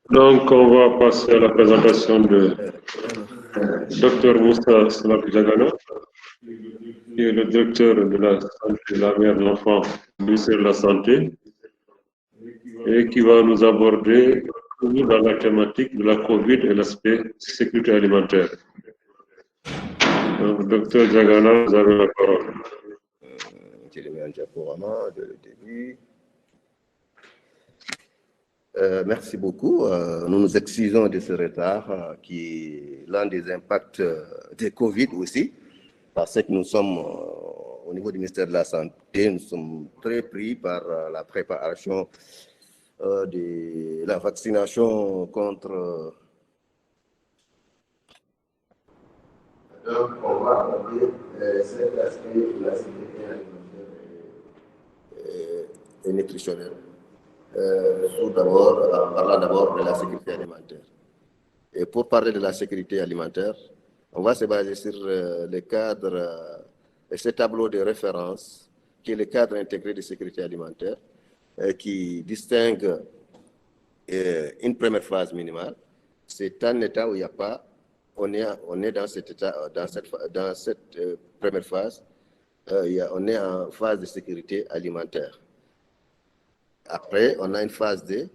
Donc, on va passer à la présentation de Dr Moussa Salak Diagana, qui est le directeur de la santé de la mère et de l'enfant du ministère de la Santé, et qui va nous aborder dans la thématique de la COVID et l'aspect sécurité alimentaire. Donc, Dr Diagana, vous avez la parole. Merci beaucoup. Nous nous excusons de ce retard qui est l'un des impacts de Covid aussi, parce que nous sommes au niveau du ministère de la Santé, nous sommes très pris par la préparation de la vaccination contre. Donc, on va aborder cet aspect de la sécurité alimentaire et nutritionnelle. Parlant d'abord de la sécurité alimentaire. Et pour parler de la sécurité alimentaire, on va se baser sur le cadre, ce tableau de référence, qui est le cadre intégré de sécurité alimentaire, qui distingue une première phase minimale. C'est un état où il n'y a pas, on est dans cet état, dans cette première phase, on est en phase de sécurité alimentaire. Après, on a une phase D,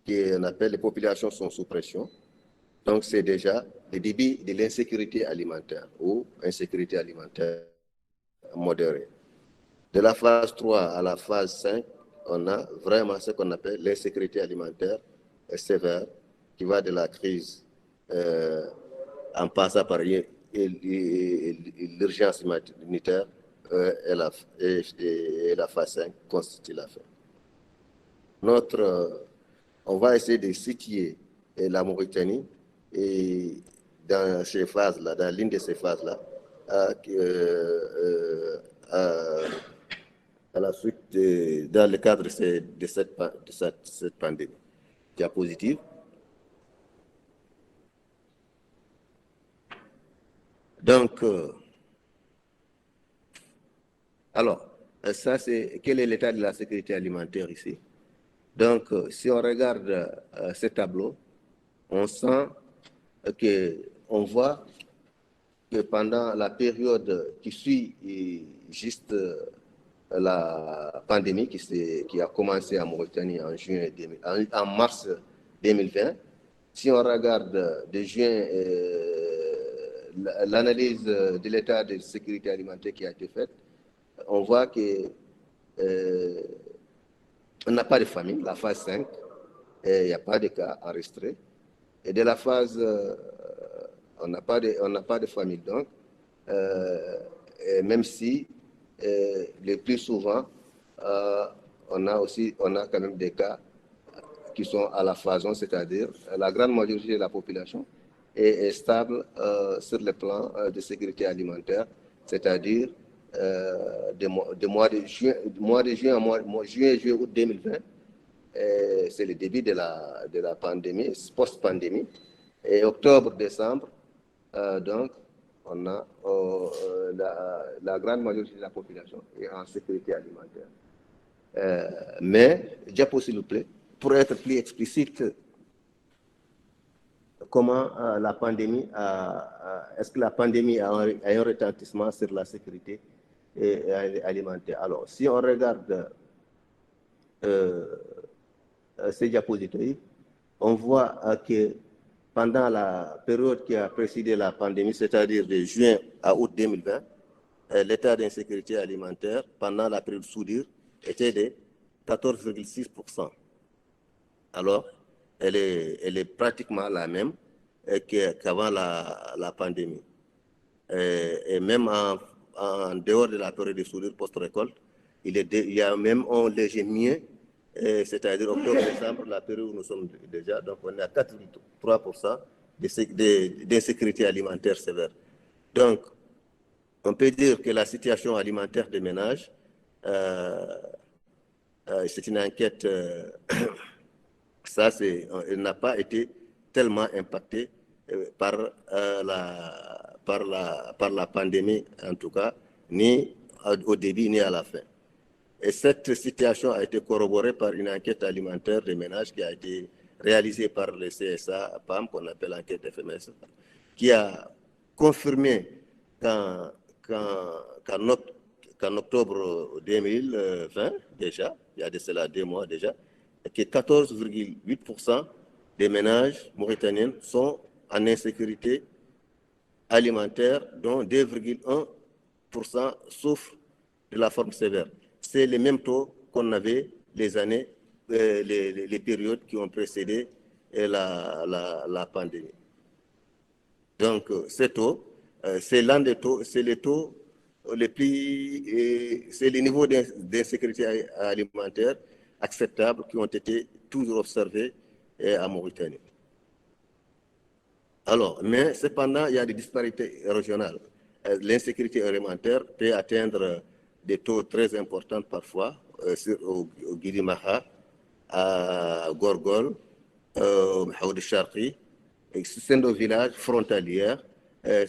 qu'on appelle les populations sont sous pression. Donc, c'est déjà le début de l'insécurité alimentaire ou insécurité alimentaire modérée. De la phase 3 à la phase 5, on a vraiment ce qu'on appelle l'insécurité alimentaire sévère, qui va de la crise en passant par l'urgence humanitaire et la phase 5 constitue la fin. On va essayer de situer la Mauritanie et dans ces phases-là, dans l'une de ces phases-là, à la suite dans le cadre de cette pandémie. Diapositive. Donc, alors, ça c'est quel est l'état de la sécurité alimentaire ici? Donc, si on regarde ce tableau, on sent on voit que pendant la période qui suit juste la pandémie qui a commencé à Mauritanie en mars 2020, si on regarde de juin l'analyse de l'état de sécurité alimentaire qui a été faite, on voit que on n'a pas de famine, la phase 5, il n'y a pas de cas enregistrés. Et de la phase, on n'a pas de famine. Donc, même si le plus souvent, on a quand même des cas qui sont à la phase 1, c'est-à-dire la grande majorité de la population est stable sur le plan de sécurité alimentaire, c'est-à-dire de mois de juin à juillet, août 2020, c'est le début de la pandémie, post-pandémie. Et octobre, décembre, donc, on a la grande majorité de la population est en sécurité alimentaire. Mais, diapo s'il vous plaît, pour être plus explicite, comment la pandémie est-ce que la pandémie a un retentissement sur la sécurité alimentaire? Alors, si on regarde ces diapositives, on voit que pendant la période qui a précédé la pandémie, c'est-à-dire de juin à août 2020, l'état d'insécurité alimentaire pendant la période soudure était de 14,6%. Alors, elle est pratiquement la même qu'avant la pandémie. Et même en dehors de la période de soudure post-récolte, il y a même un léger mieux, c'est-à-dire octobre-décembre, la période où nous sommes déjà, donc on est à 4,3% d'insécurité alimentaire sévère. Donc, on peut dire que la situation alimentaire des ménages, c'est une enquête, elle n'a pas été tellement impactée par la pandémie, en tout cas, ni au début, ni à la fin. Et cette situation a été corroborée par une enquête alimentaire des ménages qui a été réalisée par le CSA PAM, qu'on appelle enquête FMS, qui a confirmé qu'en octobre 2020, déjà, il y a de cela 2 mois déjà, que 14,8% des ménages mauritaniens sont en insécurité alimentaire, dont 2,1% souffrent de la forme sévère. C'est le même taux qu'on avait les années, les périodes qui ont précédé la pandémie. Donc, ces taux, c'est l'un des taux, c'est les taux les plus, c'est les niveaux d'insécurité alimentaire acceptables qui ont été toujours observés en Mauritanie. Alors, mais cependant, il y a des disparités régionales. L'insécurité alimentaire peut atteindre des taux très importants parfois au Guidi Maha, à Gorgol, au Haoud Charqi. C'est nos villages frontaliers.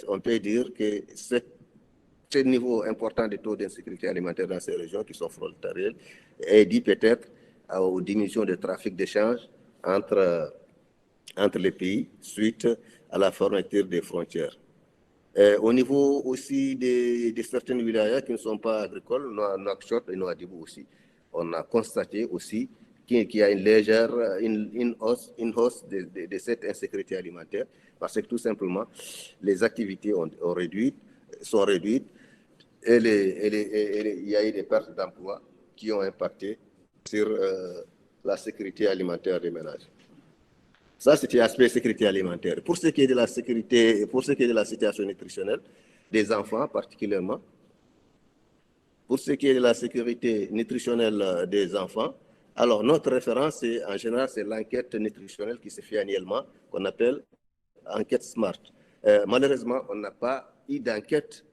On peut dire que ce niveau important de taux d'insécurité alimentaire dans ces régions qui sont frontalières est dû peut-être aux diminutions de trafic d'échange entre les pays suite à la fermeture des frontières. Au niveau aussi de certaines wilayas qui ne sont pas agricoles, Nouakchott et Nouadhibou aussi, on a constaté aussi qu'il y a une légère hausse de cette insécurité alimentaire parce que tout simplement les activités sont réduites et il y a eu des pertes d'emplois qui ont impacté sur la sécurité alimentaire des ménages. Ça, c'était l'aspect sécurité alimentaire. Pour ce qui est de la sécurité, pour ce qui est de la situation nutritionnelle des enfants particulièrement, pour ce qui est de la sécurité nutritionnelle des enfants, alors notre référence, en général, c'est l'enquête nutritionnelle qui se fait annuellement, qu'on appelle enquête SMART. Malheureusement, on n'a pas eu d'enquête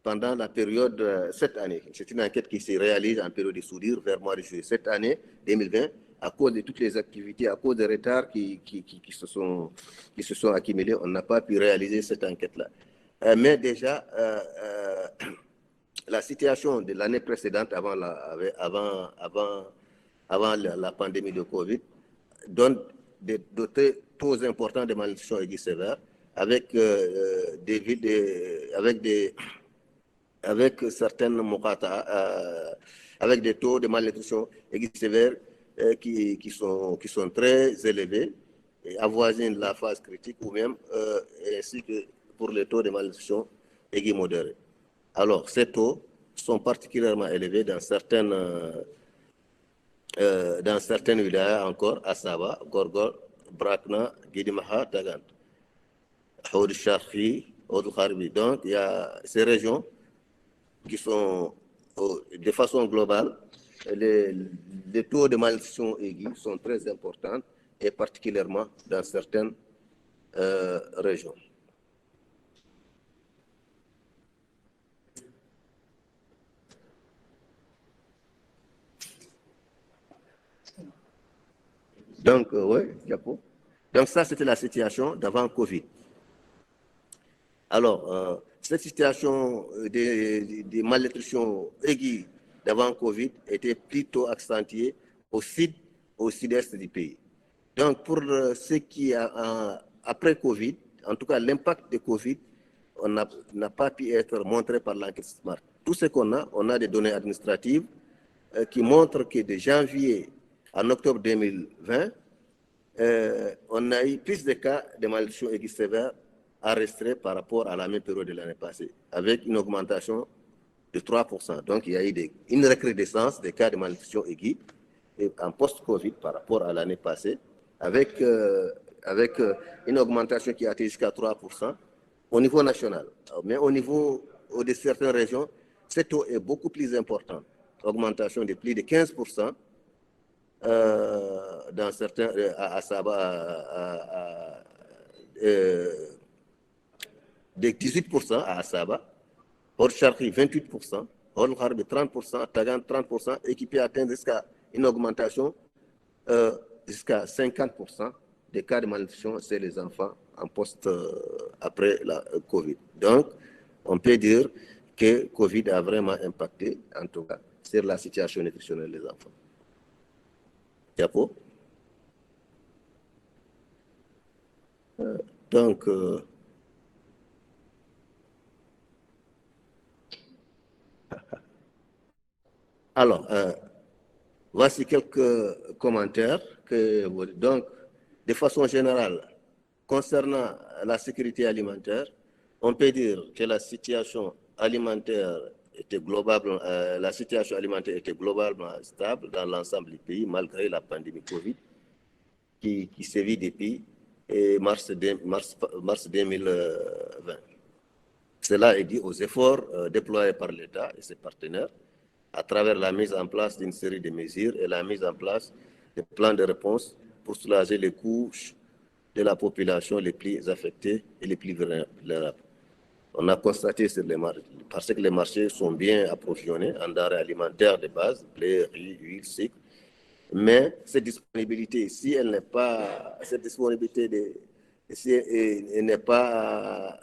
pendant la période cette année. C'est une enquête qui se réalise en période de soudure vers mois de juillet. Cette année, 2020, à cause de toutes les activités, à cause des retards qui se sont accumulés, on n'a pas pu réaliser cette enquête-là. Mais déjà, la situation de l'année précédente, avant la pandémie de Covid, donne des taux importants de malnutrition aiguë sévère, avec certaines avec des taux de malnutrition aiguë sévère qui sont très élevés et avoisinent la phase critique ou même ainsi que pour les taux de malnutrition aiguë modérée. Alors, ces taux sont particulièrement élevés dans certaines wilayas encore, Assaba, Gorgol, Brakna, Guidi Maha, Tagant, Haoud Charqi, Haoud Kharbi. Donc, il y a ces régions qui sont, de façon globale, les taux de malnutrition aiguë sont très importants et particulièrement dans certaines régions. Donc, donc ça, c'était la situation d'avant Covid. Alors, cette situation de malnutrition aiguë d'avant Covid était plutôt accentuée au sud-est du pays. Donc, pour ce qui est après Covid, en tout cas l'impact de Covid, n'a pas pu être montré par l'enquête SMART. Tout ce qu'on a, on a des données administratives qui montrent que de janvier en octobre 2020, on a eu plus de cas de malnutrition aiguë sévère enregistrés par rapport à la même période de l'année passée, avec une augmentation de 3%. Donc, il y a eu une recrudescence des cas de malnutrition aiguë en post-Covid par rapport à l'année passée, avec une augmentation qui a été jusqu'à 3% au niveau national. Mais au niveau de certaines régions, ce taux est beaucoup plus important. Augmentation de plus de 15%. Dans certains, à Assaba, de 18% à Assaba, Haoud Charqi 28%, Haoud Kharbi 30%, Tagant 30%, et qui peut atteindre jusqu'à une augmentation jusqu'à 50% des cas de malnutrition chez les enfants en post après la Covid. Donc, on peut dire que Covid a vraiment impacté, en tout cas, sur la situation nutritionnelle des enfants. Diapo. Donc, alors, voici quelques commentaires donc, de façon générale, concernant la sécurité alimentaire, on peut dire que la situation alimentaire était globalement stable dans l'ensemble du pays, malgré la pandémie Covid qui sévit depuis mars 2020. Cela est dû aux efforts déployés par l'État et ses partenaires à travers la mise en place d'une série de mesures et la mise en place de plans de réponse pour soulager les couches de la population les plus affectées et les plus vulnérables. On a constaté sur les marchés, parce que les marchés sont bien approvisionnés en denrées alimentaires de base, blé, riz, huile, sucre, mais cette disponibilité, si elle n'est pas, cette disponibilité n'est pas